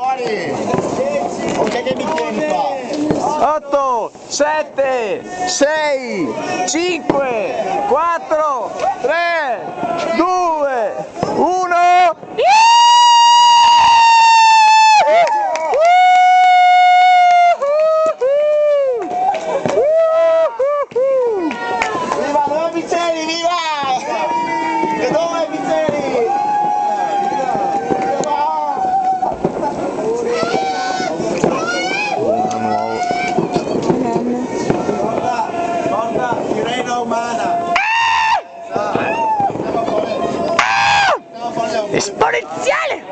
Ok, che bicchieri fa? 8, 7, 6, 5, 4, 3, 2, 1. Viva, dove Pizzeri, viva! E dove Pizzeri? Guarda, sirena umana! Esponenziale!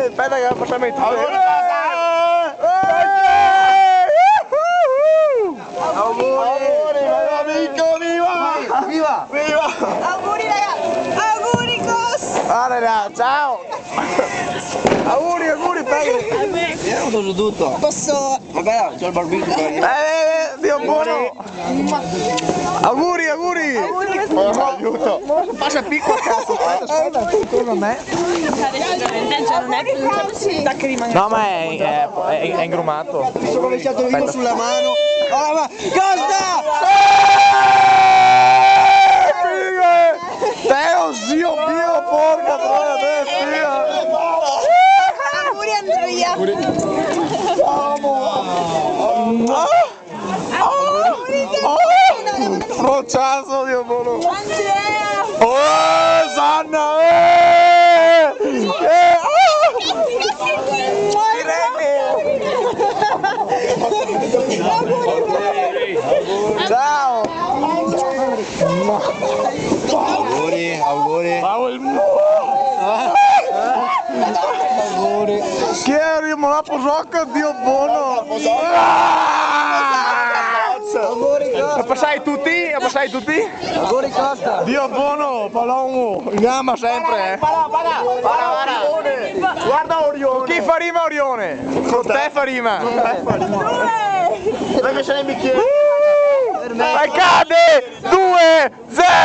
Aspetta che facciamo i tuoi. Auguri, amico, viva! Viva! Viva! Auguri ragazzi! Auguri cos! Allora, ciao! Auguri, bello! Io ho preso tutto! Posso... Vabbè, c'ho il barbecue per io! Dio buono! Auguri! Aiuto! Passa piccolo cazzo! Aspetta, torna a me! No, ma è ingrumato! Mi sono rovesciato il vino sulla mano! Allora, Costa! Teo, zio mio, porca troia, te stia! Auguri Andrea! Frociaso, Dio buono! Andrea! Oh, Sanna! Ciao! Auguri! Auguri! Chi è la posocca, Dio buono! La passai tutti? Auguri Costa! Dio buono, Palomo! In gamba sempre, Para! Guarda Orione! Chi fa rima Orione? Con te fa rima! Dove sono i bicchieri? Vai cade! 2, 0!